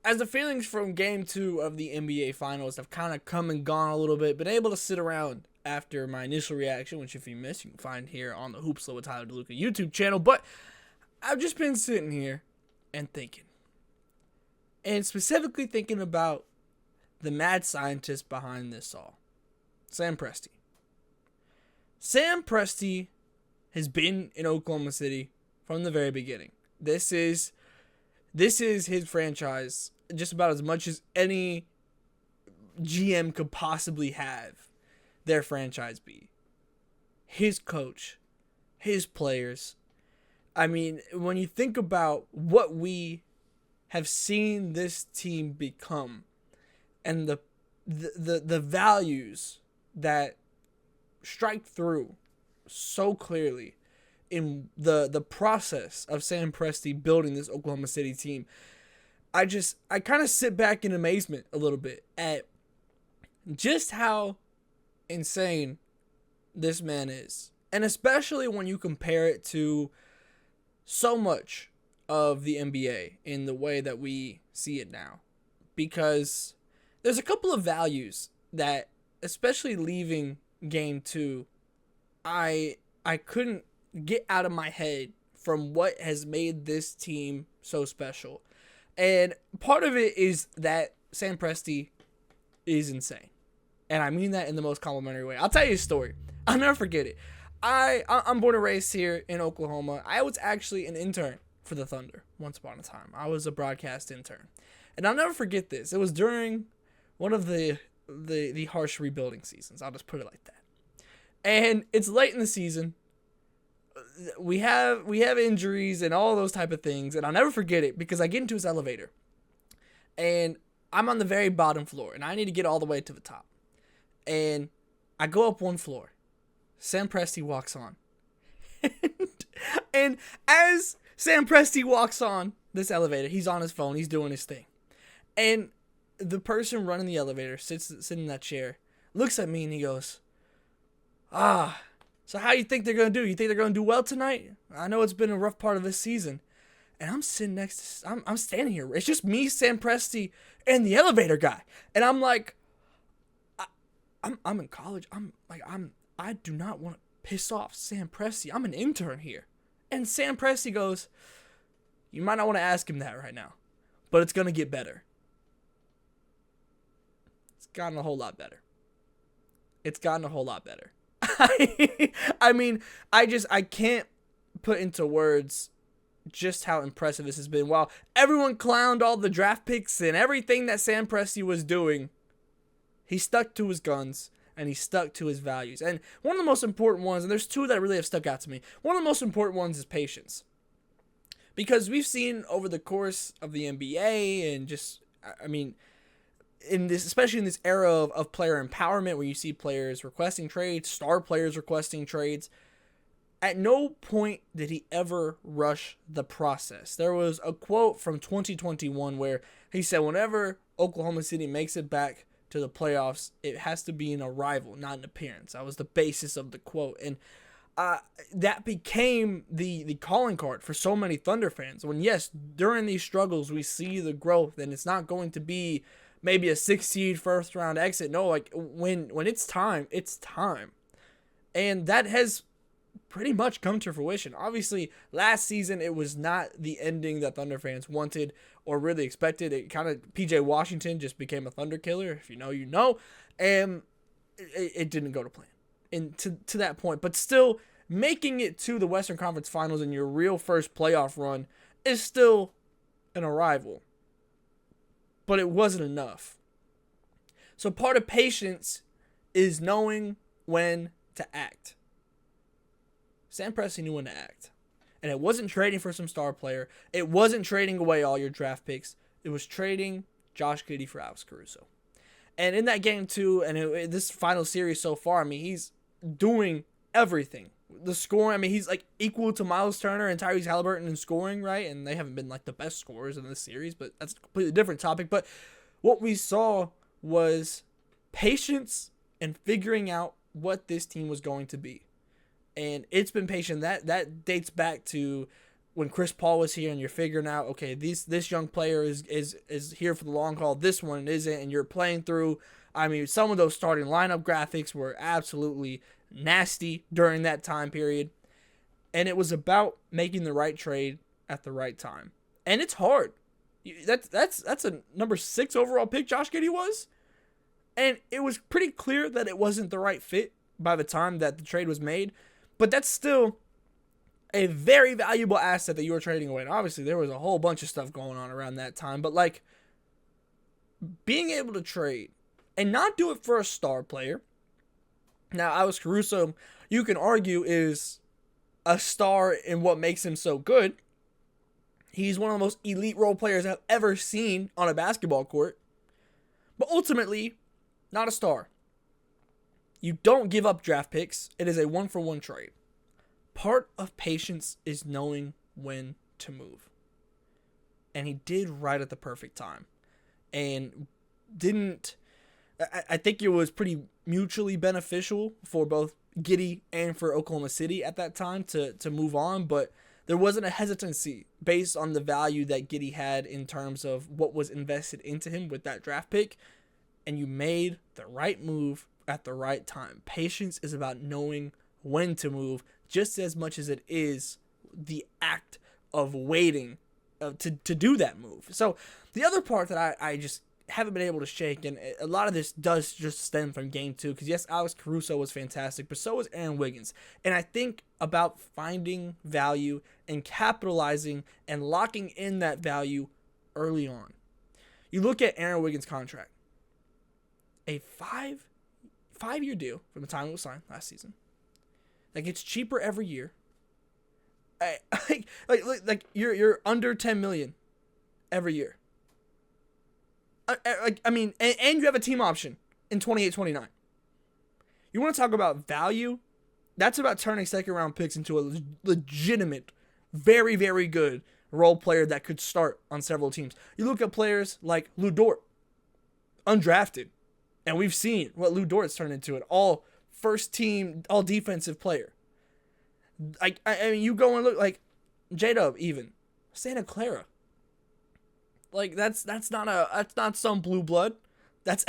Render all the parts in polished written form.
as the feelings from Game 2 of the NBA Finals have kind of come and gone a little bit, been able to sit around after my initial reaction, which if you missed, you can find here on the Hoopsla with Tyler DeLuca YouTube channel. But I've just been sitting here and thinking. And specifically thinking about the mad scientist behind this all. Sam Presti. Sam Presti has been in Oklahoma City from the very beginning. This is his franchise just about as much as any GM could possibly have their franchise be. His coach, his players. I mean, when you think about what we have seen this team become and the values that strike through so clearly in the process of Sam Presti building this Oklahoma City team, I kind of sit back in amazement a little bit at just how insane this man is. And especially when you compare it to so much of the NBA in the way that we see it now. Because there's a couple of values that, especially leaving Game 2, I couldn't get out of my head from what has made this team so special. And part of it is that Sam Presti is insane. And I mean that in the most complimentary way. I'll tell you a story. I'll never forget it. I'm born and raised here in Oklahoma. I was actually an intern for the Thunder once upon a time. I was a broadcast intern. And I'll never forget this. It was during one of the harsh rebuilding seasons. I'll just put it like that. And it's late in the season. We have injuries and all those type of things. And I'll never forget it because I get into his elevator. And I'm on the very bottom floor. And I need to get all the way to the top. And I go up one floor. Sam Presti walks on. And as Sam Presti walks on this elevator, he's on his phone. He's doing his thing. And the person running the elevator, sitting in that chair, looks at me and he goes, so how you think they're going to do? You think they're going to do well tonight? I know it's been a rough part of this season. And I'm sitting next to, I'm standing here. It's just me, Sam Presti, and the elevator guy. And I'm like, I'm in college. I do not want to piss off Sam Presti. I'm an intern here. And Sam Presti goes, you might not want to ask him that right now, but it's going to get better. It's gotten a whole lot better. I mean, I can't put into words just how impressive this has been. While everyone clowned all the draft picks and everything that Sam Presti was doing, he stuck to his guns and he stuck to his values. And one of the most important ones, and there's two that really have stuck out to me, one of the most important ones is patience. Because we've seen over the course of the NBA and just, I mean, especially in this era of player empowerment where you see players requesting trades, star players requesting trades, at no point did he ever rush the process. There was a quote from 2021 where he said, whenever Oklahoma City makes it back to the playoffs, it has to be an arrival, not an appearance. That was the basis of the quote. And that became the calling card for so many Thunder fans. When, yes, during these struggles, we see the growth, and it's not going to be maybe a 6 seed first round exit. No, like when it's time, it's time. And that has pretty much come to fruition. Obviously, last season, it was not the ending that Thunder fans wanted or really expected. It kind of, PJ Washington just became a Thunder killer. If you know, you know. And it didn't go to plan. And to that point. But still, making it to the Western Conference Finals in your real first playoff run is still an arrival. But it wasn't enough. So part of patience is knowing when to act. Sam Presti knew when to act. And it wasn't trading for some star player. It wasn't trading away all your draft picks. It was trading Josh Giddey for Alex Caruso. And in that game, too, and this final series so far, I mean, he's doing everything. The scoring, I mean, he's like equal to Miles Turner and Tyrese Halliburton in scoring, right? And they haven't been like the best scorers in this series, but that's a completely different topic. But what we saw was patience and figuring out what this team was going to be. And it's been patient. That dates back to when Chris Paul was here and you're figuring out, okay, this young player is here for the long haul, this one isn't, and you're playing through. I mean, some of those starting lineup graphics were absolutely nasty during that time period. And it was about making the right trade at the right time. And it's hard. That's a number 6 overall pick Josh Giddey was. And it was pretty clear that it wasn't the right fit by the time that the trade was made. But that's still a very valuable asset that you were trading away. And obviously, there was a whole bunch of stuff going on around that time. But, like, being able to trade and not do it for a star player. Now, Alex Caruso, you can argue, is a star in what makes him so good. He's one of the most elite role players I've ever seen on a basketball court. But ultimately, not a star. You don't give up draft picks. It is a 1-for-1 trade. Part of patience is knowing when to move. And he did right at the perfect time. And I think it was pretty mutually beneficial for both Giddey and for Oklahoma City at that time to move on, but there wasn't a hesitancy based on the value that Giddey had in terms of what was invested into him with that draft pick, and you made the right move at the right time. Patience is about knowing when to move just as much as it is the act of waiting to do that move. So the other part that I just haven't been able to shake, and a lot of this does just stem from game 2, because yes, Alex Caruso was fantastic, but so was Aaron Wiggins. And I think about finding value and capitalizing and locking in that value early on. You look at Aaron Wiggins' contract, a five-year deal from the time it was signed last season. Like, it's cheaper every year. Like you're under $10 million every year. I mean, and you have a team option in 28-29. You want to talk about value? That's about turning second-round picks into a legitimate, very, very good role player that could start on several teams. You look at players like Lou Dort, undrafted, and we've seen what Lou Dort's turned into, an all-first-team, all-defensive player. I mean, you go and look like J-Dub even, Santa Clara. Like, that's not some blue blood. That's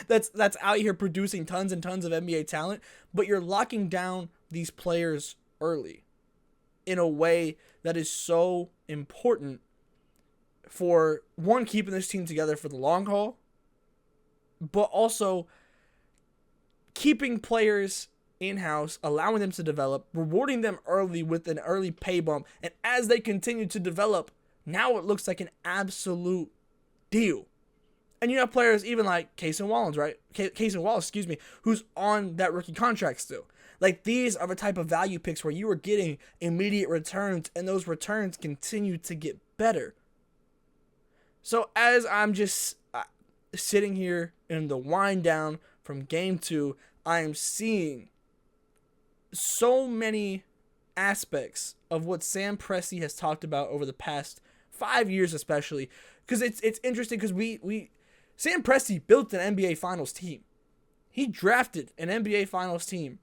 that's out here producing tons and tons of NBA talent, but you're locking down these players early in a way that is so important for, one, keeping this team together for the long haul, but also keeping players in-house, allowing them to develop, rewarding them early with an early pay bump, and as they continue to develop, now it looks like an absolute deal. And you have players even like Cason Wallace, right? Cason Wallace, who's on that rookie contract still. Like, these are the type of value picks where you are getting immediate returns, and those returns continue to get better. So as I'm just sitting here in the wind down from game 2, I am seeing so many aspects of what Sam Presti has talked about over the past 5 years, especially because it's interesting because Sam Presti built an NBA Finals team. He drafted an NBA Finals team,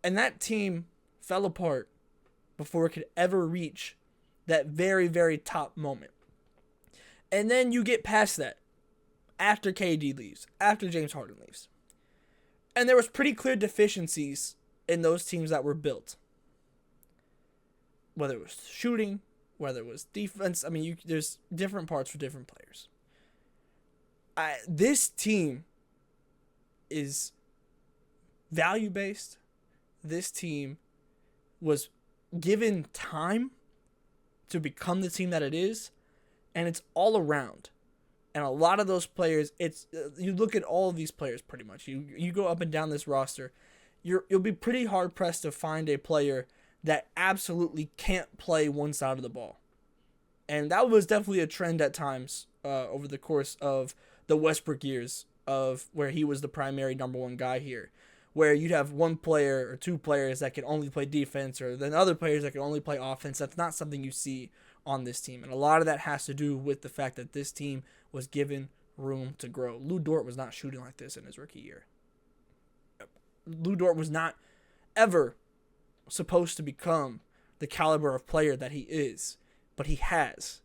and that team fell apart before it could ever reach that very, very top moment. And then you get past that after KD leaves, after James Harden leaves, and there was pretty clear deficiencies in those teams that were built. Whether it was shooting, whether it was defense, I mean, there's different parts for different players. This team is value-based. This team was given time to become the team that it is, and it's all around. And a lot of those players, you look at all of these players pretty much. You go up and down this roster, you'll be pretty hard-pressed to find a player that absolutely can't play one side of the ball. And that was definitely a trend at times over the course of the Westbrook years, of where he was the primary number one guy here, where you'd have one player or two players that can only play defense, or then other players that can only play offense. That's not something you see on this team. And a lot of that has to do with the fact that this team was given room to grow. Lou Dort was not shooting like this in his rookie year. Lou Dort was not ever supposed to become the caliber of player that he is, but he has.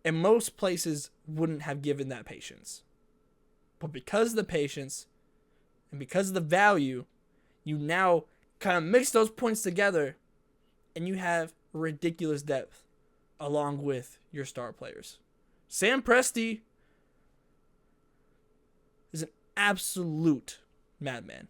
And most places wouldn't have given that patience. But because of the patience and because of the value, you now kind of mix those points together and you have ridiculous depth along with your star players. Sam Presti is an absolute madman.